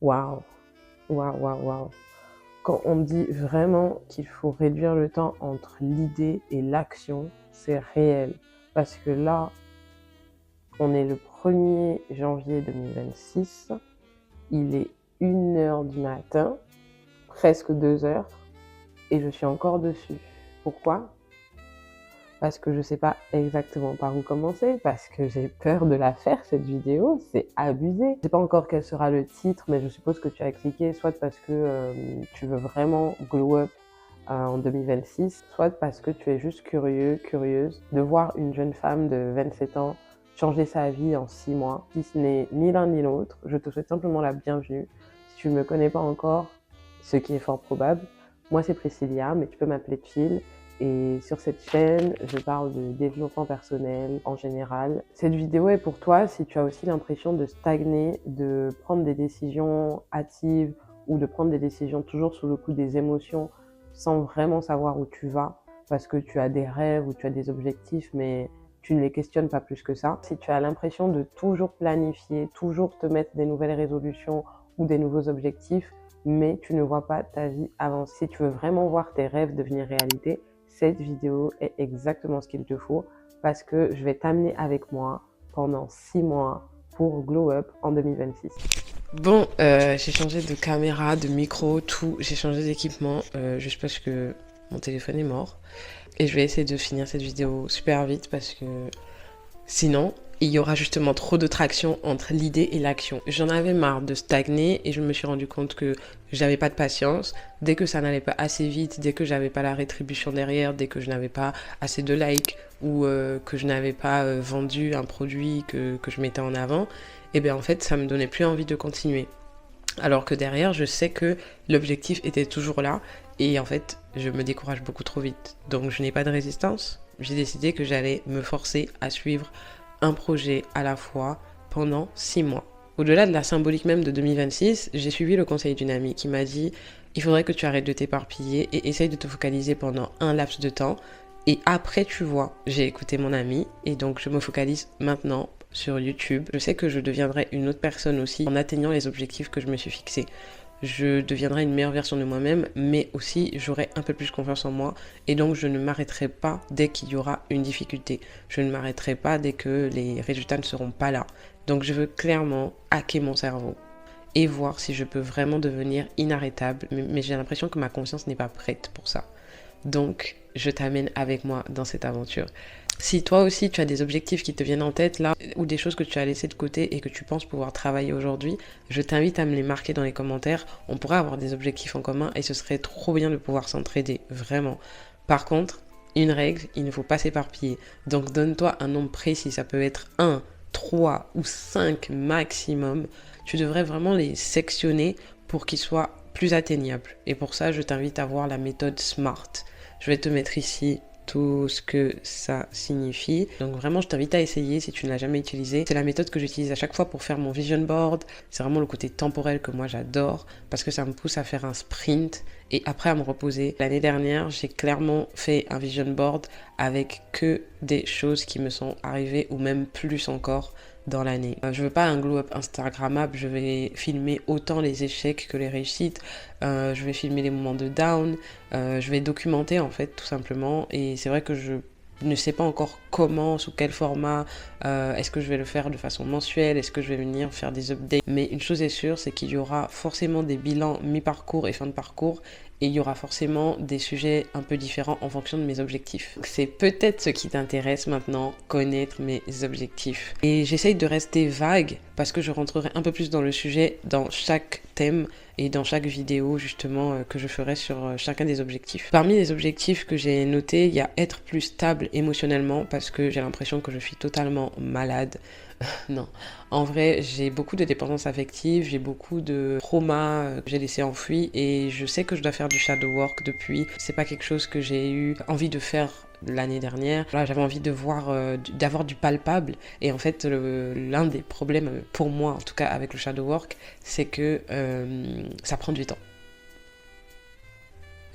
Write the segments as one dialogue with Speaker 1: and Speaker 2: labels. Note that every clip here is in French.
Speaker 1: Waouh, waouh, waouh, waouh. Quand on me dit vraiment qu'il faut réduire le temps entre l'idée et l'action, c'est réel. Parce que là, on est le 1er janvier 2026, il est 1 heure du matin, presque 2 heures, et je suis encore dessus. Pourquoi? Parce que je ne sais pas exactement par où commencer, parce que j'ai peur de la faire cette vidéo, c'est abusé. Je ne sais pas encore quel sera le titre, mais je suppose que tu as cliqué soit parce que tu veux vraiment glow up en 2026, soit parce que tu es juste curieux, curieuse de voir une jeune femme de 27 ans changer sa vie en 6 mois. Si ce n'est ni l'un ni l'autre, je te souhaite simplement la bienvenue. Si tu ne me connais pas encore, ce qui est fort probable, moi c'est Priscilla, mais tu peux m'appeler Phil. Et sur cette chaîne, je parle de développement personnel en général. Cette vidéo est pour toi si tu as aussi l'impression de stagner, de prendre des décisions hâtives ou de prendre des décisions toujours sous le coup des émotions sans vraiment savoir où tu vas parce que tu as des rêves ou tu as des objectifs mais tu ne les questionnes pas plus que ça. Si tu as l'impression de toujours planifier, toujours te mettre des nouvelles résolutions ou des nouveaux objectifs, mais tu ne vois pas ta vie avancer. Si tu veux vraiment voir tes rêves devenir réalité, cette vidéo est exactement ce qu'il te faut parce que je vais t'amener avec moi pendant 6 mois pour Glow Up en 2026. Bon, j'ai changé de caméra, de micro, tout. J'ai changé d'équipement juste parce que mon téléphone est mort. Et je vais essayer de finir cette vidéo super vite parce que sinon, il y aura justement trop de traction entre l'idée et l'action. J'en avais marre de stagner et je me suis rendu compte que j'avais pas de patience. Dès que ça n'allait pas assez vite, dès que j'avais pas la rétribution derrière, dès que je n'avais pas assez de likes ou que je n'avais pas vendu un produit que je mettais en avant, et bien en fait, ça me donnait plus envie de continuer. Alors que derrière, je sais que l'objectif était toujours là et en fait, je me décourage beaucoup trop vite. Donc je n'ai pas de résistance. J'ai décidé que j'allais me forcer à suivre un projet à la fois pendant 6 mois. Au-delà de la symbolique même de 2026, j'ai suivi le conseil d'une amie qui m'a dit « Il faudrait que tu arrêtes de t'éparpiller et essaye de te focaliser pendant un laps de temps. Et après, tu vois, j'ai écouté mon amie et donc je me focalise maintenant sur YouTube. Je sais que je deviendrai une autre personne aussi en atteignant les objectifs que je me suis fixés. Je deviendrai une meilleure version de moi-même, mais aussi j'aurai un peu plus confiance en moi et donc je ne m'arrêterai pas dès qu'il y aura une difficulté. Je ne m'arrêterai pas dès que les résultats ne seront pas là. Donc je veux clairement hacker mon cerveau et voir si je peux vraiment devenir inarrêtable, mais j'ai l'impression que ma conscience n'est pas prête pour ça. Donc, je t'amène avec moi dans cette aventure. Si toi aussi tu as des objectifs qui te viennent en tête là, ou des choses que tu as laissées de côté et que tu penses pouvoir travailler aujourd'hui, je t'invite à me les marquer dans les commentaires. On pourrait avoir des objectifs en commun et ce serait trop bien de pouvoir s'entraider, vraiment. Par contre, une règle, il ne faut pas s'éparpiller. Donc donne-toi un nombre précis, ça peut être 1, 3 ou 5 maximum. Tu devrais vraiment les sectionner pour qu'ils soient plus atteignables. Et pour ça, je t'invite à voir la méthode SMART. Je vais te mettre ici tout ce que ça signifie. Donc vraiment, je t'invite à essayer si tu ne l'as jamais utilisé. C'est la méthode que j'utilise à chaque fois pour faire mon vision board. C'est vraiment le côté temporel que moi j'adore parce que ça me pousse à faire un sprint et après à me reposer. L'année dernière, j'ai clairement fait un vision board avec que des choses qui me sont arrivées ou même plus encore dans l'année. Je veux pas un glow up instagrammable, je vais filmer autant les échecs que les réussites, je vais filmer les moments de down, je vais documenter en fait tout simplement et c'est vrai que je ne sais pas encore comment, sous quel format, est-ce que je vais le faire de façon mensuelle, est-ce que je vais venir faire des updates, mais une chose est sûre, c'est qu'il y aura forcément des bilans mi-parcours et fin de parcours et il y aura forcément des sujets un peu différents en fonction de mes objectifs. C'est peut-être ce qui t'intéresse maintenant, connaître mes objectifs. Et j'essaye de rester vague parce que je rentrerai un peu plus dans le sujet dans chaque thème et dans chaque vidéo justement que je ferai sur chacun des objectifs. Parmi les objectifs que j'ai notés, il y a être plus stable émotionnellement parce que j'ai l'impression que je suis totalement malade. Non, en vrai, j'ai beaucoup de dépendance affective, j'ai beaucoup de traumas que j'ai laissé enfouis et je sais que je dois faire du shadow work depuis. C'est pas quelque chose que j'ai eu envie de faire l'année dernière. Là, j'avais envie de voir, d'avoir du palpable et en fait, l'un des problèmes pour moi, en tout cas avec le shadow work, c'est que ça prend du temps.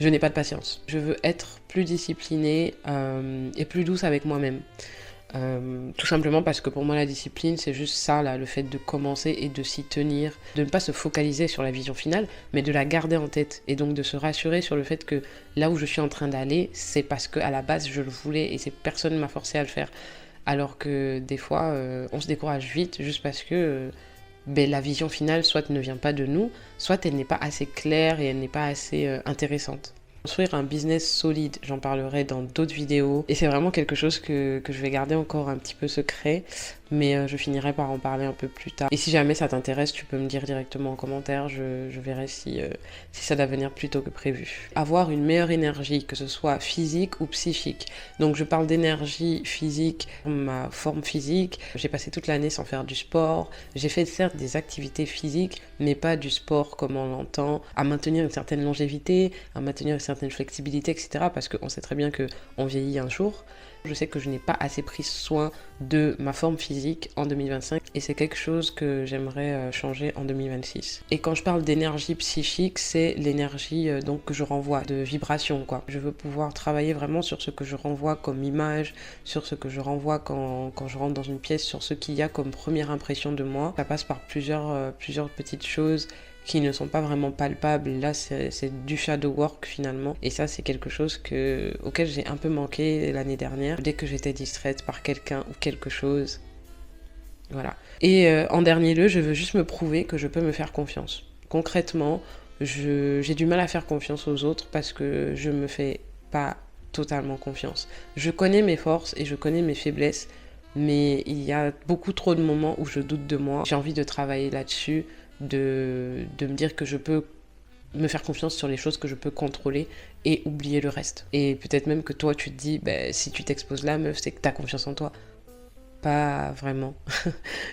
Speaker 1: Je n'ai pas de patience. Je veux être plus disciplinée et plus douce avec moi-même. Tout simplement parce que pour moi, la discipline, c'est juste ça, là, le fait de commencer et de s'y tenir, de ne pas se focaliser sur la vision finale, mais de la garder en tête et donc de se rassurer sur le fait que là où je suis en train d'aller, c'est parce que à la base, je le voulais et c'est personne ne m'a forcé à le faire. Alors que des fois, on se décourage vite juste parce que la vision finale, soit ne vient pas de nous, soit elle n'est pas assez claire et elle n'est pas assez intéressante. Construire un business solide, j'en parlerai dans d'autres vidéos. Et c'est vraiment quelque chose que je vais garder encore un petit peu secret, mais je finirai par en parler un peu plus tard. Et si jamais ça t'intéresse, tu peux me dire directement en commentaire, je verrai si ça doit venir plus tôt que prévu. Avoir une meilleure énergie, que ce soit physique ou psychique. Donc je parle d'énergie physique, ma forme physique. J'ai passé toute l'année sans faire du sport. J'ai fait certes des activités physiques, mais pas du sport comme on l'entend, à maintenir une certaine longévité, à maintenir une certaine flexibilité, etc. Parce qu'on sait très bien qu'on vieillit un jour. Je sais que je n'ai pas assez pris soin de ma forme physique en 2025 et c'est quelque chose que j'aimerais changer en 2026. Et quand je parle d'énergie psychique, c'est l'énergie donc que je renvoie, de vibration quoi. Je veux pouvoir travailler vraiment sur ce que je renvoie comme image, sur ce que je renvoie quand je rentre dans une pièce, sur ce qu'il y a comme première impression de moi. Ça passe par plusieurs petites choses qui ne sont pas vraiment palpables. Là, c'est du shadow work finalement. Et ça, c'est quelque chose auquel j'ai un peu manqué l'année dernière. Dès que j'étais distraite par quelqu'un ou quelque chose. Voilà. Et en dernier lieu, je veux juste me prouver que je peux me faire confiance. Concrètement, j'ai du mal à faire confiance aux autres parce que je me fais pas totalement confiance. Je connais mes forces et je connais mes faiblesses, mais il y a beaucoup trop de moments où je doute de moi. J'ai envie de travailler là-dessus, de me dire que je peux me faire confiance sur les choses que je peux contrôler et oublier le reste. Et peut-être même que toi tu te dis, si tu t'exposes là meuf, c'est que t'as confiance en toi. Pas vraiment.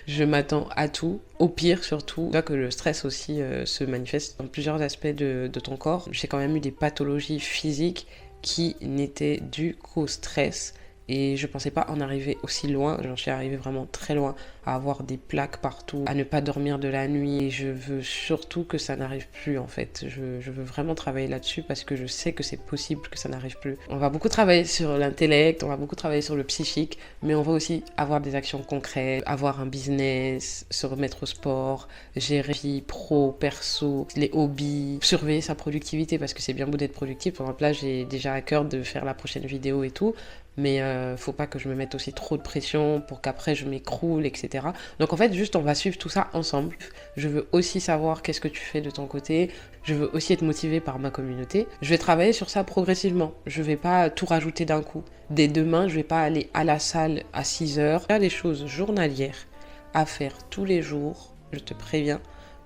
Speaker 1: Je m'attends à tout, au pire surtout. Tu vois que le stress aussi se manifeste dans plusieurs aspects de ton corps. J'ai quand même eu des pathologies physiques qui n'étaient dues qu'au stress. Et je pensais pas en arriver aussi loin, j'en suis arrivée vraiment très loin, à avoir des plaques partout, à ne pas dormir de la nuit. Et je veux surtout que ça n'arrive plus en fait. Je veux vraiment travailler là-dessus parce que je sais que c'est possible que ça n'arrive plus. On va beaucoup travailler sur l'intellect, on va beaucoup travailler sur le psychique, mais on va aussi avoir des actions concrètes, avoir un business, se remettre au sport, gérer vie pro, perso, les hobbies, surveiller sa productivité parce que c'est bien beau d'être productif. Par exemple là, j'ai déjà à cœur de faire la prochaine vidéo et tout. Mais faut pas que je me mette aussi trop de pression pour qu'après je m'écroule, etc. Donc en fait, juste on va suivre tout ça ensemble. Je veux aussi savoir qu'est-ce que tu fais de ton côté. Je veux aussi être motivée par ma communauté. Je vais travailler sur ça progressivement. Je vais pas tout rajouter d'un coup. Dès demain, je vais pas aller à la salle à 6 heures. Faire des choses journalières à faire tous les jours. Je te préviens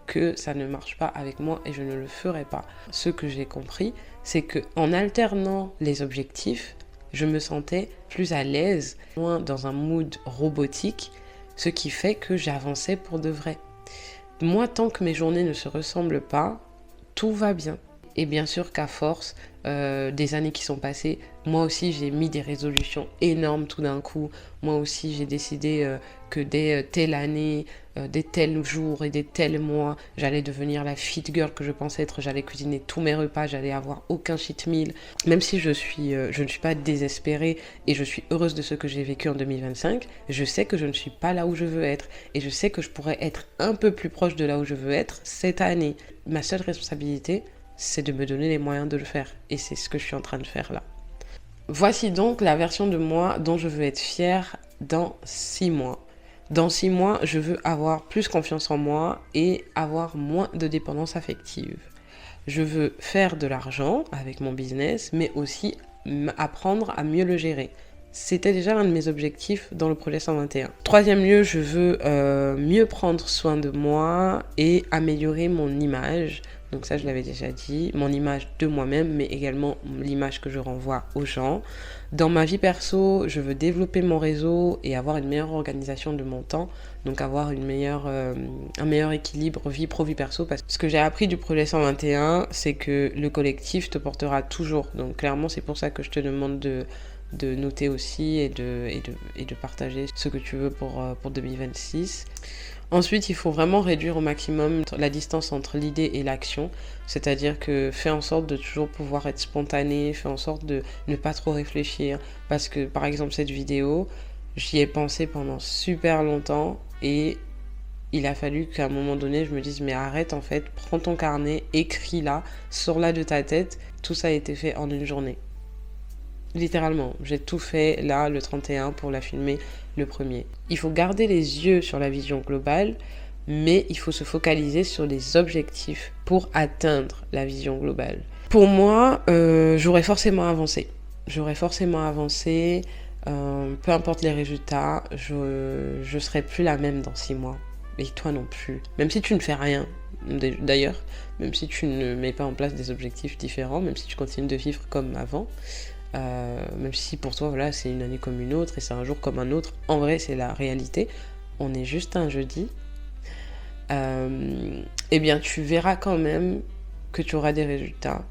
Speaker 1: que ça ne marche pas avec moi et je ne le ferai pas. Ce que j'ai compris, c'est que en alternant les objectifs, je me sentais plus à l'aise, moins dans un mood robotique, ce qui fait que j'avançais pour de vrai. Moi, tant que mes journées ne se ressemblent pas, tout va bien. Et bien sûr qu'à force des années qui sont passées, moi aussi j'ai mis des résolutions énormes tout d'un coup. Moi aussi j'ai décidé que dès telle année, dès tels jours et dès tels mois, j'allais devenir la fit girl que je pensais être. J'allais cuisiner tous mes repas, j'allais avoir aucun cheat meal. Même si je ne suis pas désespérée et je suis heureuse de ce que j'ai vécu en 2025, je sais que je ne suis pas là où je veux être. Et je sais que je pourrais être un peu plus proche de là où je veux être cette année. Ma seule responsabilité, c'est de me donner les moyens de le faire. Et c'est ce que je suis en train de faire là. Voici donc la version de moi dont je veux être fière dans 6 mois. Dans 6 mois, je veux avoir plus confiance en moi et avoir moins de dépendance affective. Je veux faire de l'argent avec mon business, mais aussi apprendre à mieux le gérer. C'était déjà l'un de mes objectifs dans le projet 121. Troisième lieu, je veux mieux prendre soin de moi et améliorer mon image. Donc ça, je l'avais déjà dit, mon image de moi-même, mais également l'image que je renvoie aux gens. Dans ma vie perso, je veux développer mon réseau et avoir une meilleure organisation de mon temps. Donc avoir un meilleur équilibre vie pro, vie perso. Parce que ce que j'ai appris du projet 121, c'est que le collectif te portera toujours. Donc clairement, c'est pour ça que je te demande de noter aussi et de partager ce que tu veux pour 2026. Ensuite, il faut vraiment réduire au maximum la distance entre l'idée et l'action, c'est-à-dire que fais en sorte de toujours pouvoir être spontané, fais en sorte de ne pas trop réfléchir, parce que par exemple cette vidéo, J'y ai pensé pendant super longtemps et il a fallu qu'à un moment donné, je me dise mais arrête en fait, prends ton carnet, écris-la, sors-la de ta tête. Tout ça a été fait en une journée. Littéralement, j'ai tout fait là, le 31, pour la filmer le premier. Il faut garder les yeux sur la vision globale, mais il faut se focaliser sur les objectifs pour atteindre la vision globale. Pour moi, j'aurais forcément avancé. Peu importe les résultats, je serai plus la même dans 6 mois. Et toi non plus. Même si tu ne fais rien, d'ailleurs, même si tu ne mets pas en place des objectifs différents, même si tu continues de vivre comme avant, même si pour toi, voilà, c'est une année comme une autre et c'est un jour comme un autre, en vrai, c'est la réalité. On est juste un jeudi. Eh bien, tu verras quand même que tu auras des résultats.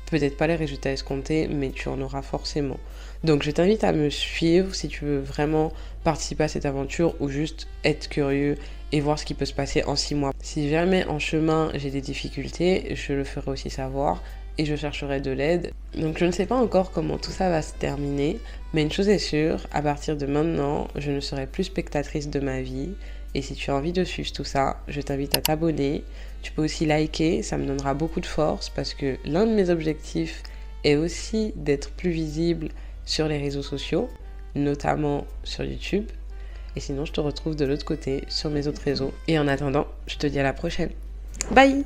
Speaker 1: Peut-être pas les résultats escomptés, mais tu en auras forcément. Donc je t'invite à me suivre si tu veux vraiment participer à cette aventure ou juste être curieux et voir ce qui peut se passer en 6 mois. Si jamais en chemin j'ai des difficultés, je le ferai aussi savoir et je chercherai de l'aide. Donc je ne sais pas encore comment tout ça va se terminer, mais une chose est sûre, à partir de maintenant, je ne serai plus spectatrice de ma vie. Et si tu as envie de suivre tout ça, je t'invite à t'abonner. Tu peux aussi liker, ça me donnera beaucoup de force parce que l'un de mes objectifs est aussi d'être plus visible sur les réseaux sociaux, notamment sur YouTube. Et sinon, je te retrouve de l'autre côté sur mes autres réseaux. Et en attendant, je te dis à la prochaine. Bye!